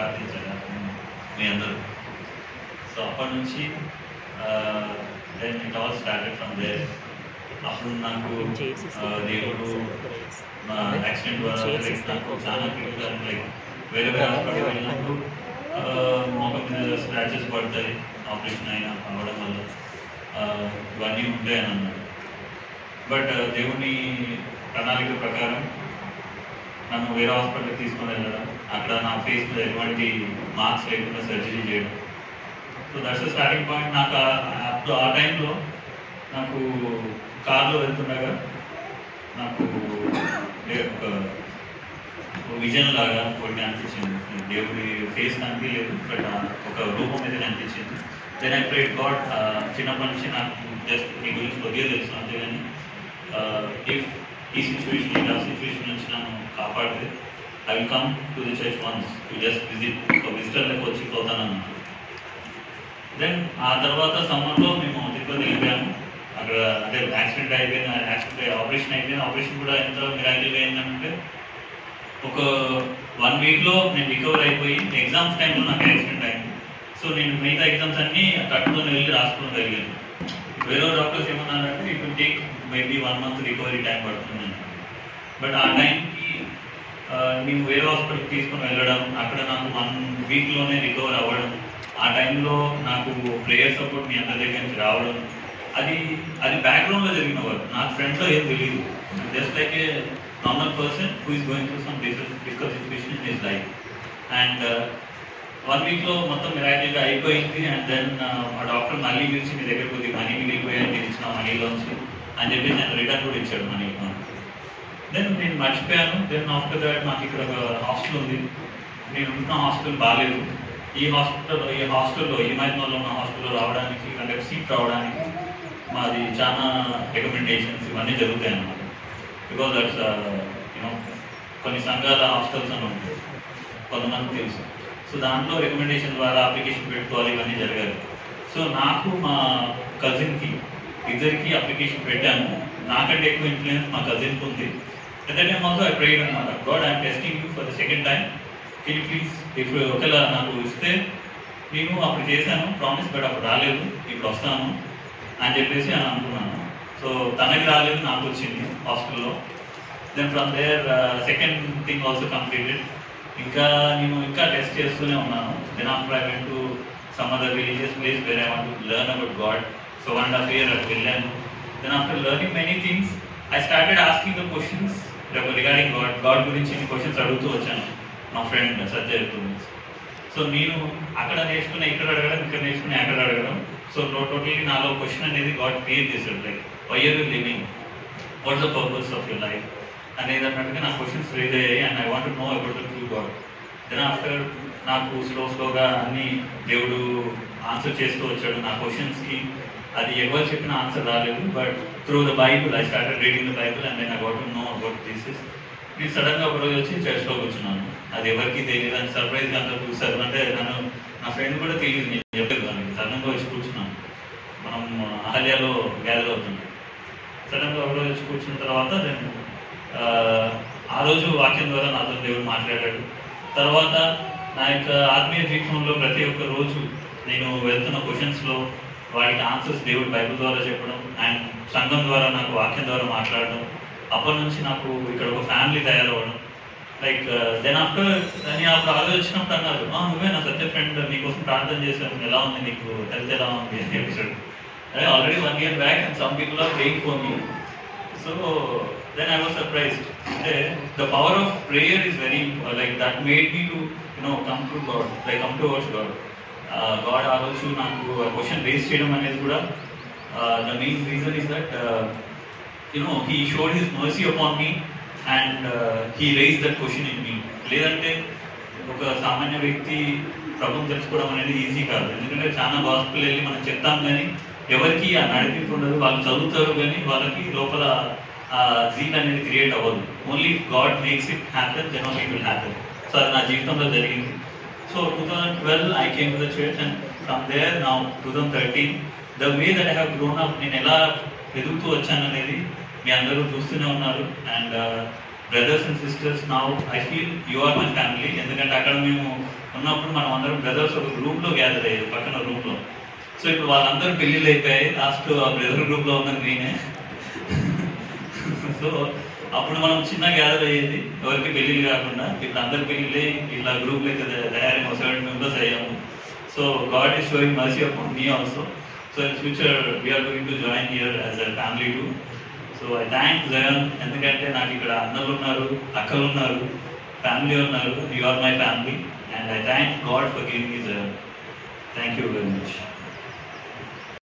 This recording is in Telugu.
ప్రార్థించారు మీ అందరూ. సో అప్పటి నుంచి then it all started from there. అప్పుడు నాకు దేవుడు యాక్సిడెంట్ వల్ల నాకు చాలా క్రిటికల్, లైక్ వేరే వేరే హాస్పిటల్ వెళ్ళినప్పుడు మొహం మీద స్క్రాచెస్ పడతాయి ఆపరేషన్ అయినా అవ్వడం వల్ల, ఇవన్నీ ఉంటాయని అన్నాడు. బట్ దేవుని ప్రణాళిక ప్రకారం నన్ను వేరే హాస్పిటల్కి తీసుకొని వెళ్ళడం, అక్కడ నా ఫేస్ మీద ఎటువంటి మార్క్స్ లేకుండా సర్జరీ చేయడం. So that's the starting point. నాకు అప్పుడు ఆ టైంలో నాకు కార్లో వెళ్తుండగా నాకు ఒక విజన్ లాగా ఒకటి అనిపించింది. దేవుడి ఫేస్ కనిపించలేదు, బట్ ఒక రూపం అయితే కనిపించింది. Then I prayed God. చిన్నప్పటి నుంచి నాకు జస్ట్ మీ గురించి కొద్దిగా తెలుసు అంతే, కానీ ఇఫ్ ఈ సిచ్యువేషన్ ఆ సిచ్యువేషన్ నుంచి నన్ను కాపాడితే I will come to the church once to just visit, ఒక విజిటర్లకు వచ్చి పోతానన్నాను. దెన్ ఆ తర్వాత సమ్మర్లో మేము తిరుపతి వెళ్ళిపోయాము. అక్కడ అంటే యాక్సిడెంట్ అయిపోయింది, ఆపరేషన్ అయిపోయింది. ఆపరేషన్ కూడా ఎంత మిరాకిల్గా అయిందంటే ఒక 1 వీక్లో నేను రికవర్ అయిపోయి ఎగ్జామ్స్ టైంలో నాకు యాక్సిడెంట్ అయింది. సో నేను మిగతా ఎగ్జామ్స్ అన్నీ కట్టుకొని వెళ్ళి రాసుకోగలిగాను. వేరే డాక్టర్స్ ఏమన్నారంటే it will take maybe 1 month recovery time పడుతుంది. బట్ ఆ టైంకి నేను వేరే హాస్పిటల్కి తీసుకొని వెళ్ళడం, అక్కడ నాకు 1 వీక్లోనే రికవర్ అవ్వడం, ఆ టైంలో నాకు ప్రేయర్ సపోర్ట్ మీ అందరి దగ్గర నుంచి రావడం, అది బ్యాక్గ్రౌండ్లో జరిగిన వర్క్. నాకు ఫ్రెండ్స్లో ఏం తెలియదు. Just like A normal person who is going through some difficult situation in his life. And 1 వీక్లో మొత్తం మిరాకిల్గా అయిపోయింది. అండ్ దెన్ ఆ డాక్టర్ మళ్ళీ పిలిచి మీ దగ్గర కొద్దిగా మనీ మిగిలిపోయాయి, నేను ఇచ్చిన మనీలోంచి అని చెప్పి నేను రిటర్న్ కూడా ఇచ్చాడు మనీ. దెన్ నేను మర్చిపోయాను. దెన్ ఆఫ్టర్ దాట్ నాకు ఇక్కడ ఒక హాస్టల్ ఉంది. నేను ఉంటున్న హాస్టల్ బాగాలేదు. ఈ హాస్టల్లో ఈ మైత్నంలో ఉన్న హాస్టల్లో రావడానికి, అంటే సీట్ రావడానికి మాది చాలా రికమెండేషన్స్ ఇవన్నీ జరుగుతాయి అన్నమాట. బికాజ్ దట్స్ యూనో కొన్ని సంఘాల హాస్టల్స్ అని ఉంటాయి, కొంతమంది తెలుసు. సో దాంట్లో రికమెండేషన్ ద్వారా అప్లికేషన్ పెట్టుకోవాలి, ఇవన్నీ జరిగాయి. సో నాకు మా కజిన్కి ఇద్దరికి అప్లికేషన్ పెట్టాను. నాకంటే ఎక్కువ ఇన్ఫ్లుయెన్స్ మా కజిన్కి ఉంది. At that time also I prayed అనమాట, God I'm testing you for the second time, can you please if ఒకవేళ నాకు ఇస్తే, నేను అప్పుడు చేశాను ప్రామిస్, బట్ అప్పుడు రాలేదు, ఇప్పుడు వస్తాను అని చెప్పేసి అని అనుకున్నాను. సో తనకి రాలేదు, నాకు వచ్చింది హాస్టల్లో. Then from there second thing also completed. నేను ఇంకా టెస్ట్ చేస్తూనే ఉన్నాను. Then after I went to some other religious place where I want to learn about God. So 1.5 years అక్కడ వెళ్ళాను. Then after learning many things I started asking the questions regarding God గురించి ఇన్ని క్వశ్చన్స్ అడుగుతూ వచ్చాను మా ఫ్రెండ్ సత్య గురించి. సో నేను అక్కడ నేర్చుకుని ఇక్కడ అడగడం, ఇక్కడ నేర్చుకుని అక్కడ అడగడం. సో టోటలీ నాలో క్వశ్చన్ అనేది గాడ్ క్రియేట్ చేశాడు, like why are you living, what's the purpose of your life అనేది అన్నట్టుగా నా క్వశ్చన్స్ రేజ్ అయ్యాయి. And I want to know about the true God. Then after నాకు స్లోగా అన్ని దేవుడు ఆన్సర్ చేస్తూ వచ్చాడు నా క్వశ్చన్స్కి. అది ఎవరు చెప్పిన ఆన్సర్ రాలేదు, but through the Bible I started reading the Bible and then I want to know about this. నేను సడన్గా ఒకరోజు వచ్చి చర్చ్లోకి వచ్చినాను. అది ఎవరికి తెలియదు, అని సర్ప్రైజ్గా అందరూ చూసారు. అంటే నా ఫ్రెండ్ కూడా తెలియదు, నేను చెప్పలేదు దానికి. సడన్గా వచ్చి కూర్చున్నాను. మనం అహల్యాలో గ్యాదర్ అవుతుంది. సడన్గా ఒకరోజు వచ్చి కూర్చున్న తర్వాత నేను ఆ రోజు వాక్యం ద్వారా నాతో దేవుడు మాట్లాడాడు. తర్వాత నా యొక్క ఆత్మీయ జీవితంలో ప్రతి ఒక్క రోజు నేను వెళ్తున్న క్వశ్చన్స్లో వాటికి ఆన్సర్స్ దేవుడు బైబిల్ ద్వారా చెప్పడం, అండ్ సంఘం ద్వారా నాకు వాక్యం ద్వారా మాట్లాడడం. అప్పటి నుంచి నాకు ఇక్కడ ఒక ఫ్యామిలీ తయారవ్వడం. లైక్ దెన్ ఆఫ్టర్ నేను అప్పుడు ఆలోచించినప్పుడు అన్నారు, నువ్వే నా సత్య ఫ్రెండ్, నీకోసం ప్రార్థన చేశాను, ఎలా ఉంది నీకు, హెల్త్ ఎలా ఉంది అని చెప్పేసాడు. అదే already 1 year back and some people are praying for me. So then I was surprised. అంటే the power of prayer is very, like that made me to come to God, like come towards God. God ఆ రోజు నాకు క్వశ్చన్ రేస్ చేయడం అనేది కూడా the main reason is that he showed his mercy upon me and he raised that question in me. లేదంటే ఒక సామాన్య వ్యక్తి ప్రభుత్వం తెలుసుకోవడం అనేది ఈజీ కాదు. ఎందుకంటే చాలా గాస్పెల్ వెళ్ళి మనం చెప్తాం, కానీ ఎవరికి ఆ నడిపింపు ఉండదు. వాళ్ళు చదువుతారు కానీ వాళ్ళకి లోపల జీల్ అనేది క్రియేట్ అవ్వదు. Only God makes it happen, then only it will happen. So అది నా జీవితంలో జరిగింది. So 2012 I came to the church, and from there now 2013 the way that I have grown up, నేను ఎలా ఎదుగుతూ వచ్చాను అనేది మీ అందరూ చూస్తూనే ఉన్నారు. And brothers and sisters now I feel you are my family. ఎందుకంటే అక్కడ మేము ఉన్నప్పుడు మనం అందరం బ్రదర్స్ ఒక గ్రూప్లో గ్యాదర్ అయ్యారు పక్కన రూమ్లో. సో ఇప్పుడు వాళ్ళందరూ పెళ్ళిళ్ళు అయిపోయాయి, లాస్ట్ ఆ బ్రదర్ గ్రూప్లో ఉన్నది నేనే. సో అప్పుడు మనం చిన్న గ్యాదర్ అయ్యేది, ఎవరికి పెళ్ళిళ్ళు కాకుండా. ఇప్పుడు అందరు పెళ్ళిళ్ళే ఇట్లా గ్రూప్ అయితే తయారైన 7 members అయ్యాము. So God is showing mercy upon me also. So in future we are going to join here as a family too. So I thank Jagan, ఎందుకంటే నాకు ఇక్కడ అన్నలు ఉన్నారు, అక్కలు ఉన్నారు, ఫ్యామిలీ ఉన్నారు. You are my family and I thank God for giving me Jagan. Thank you very much.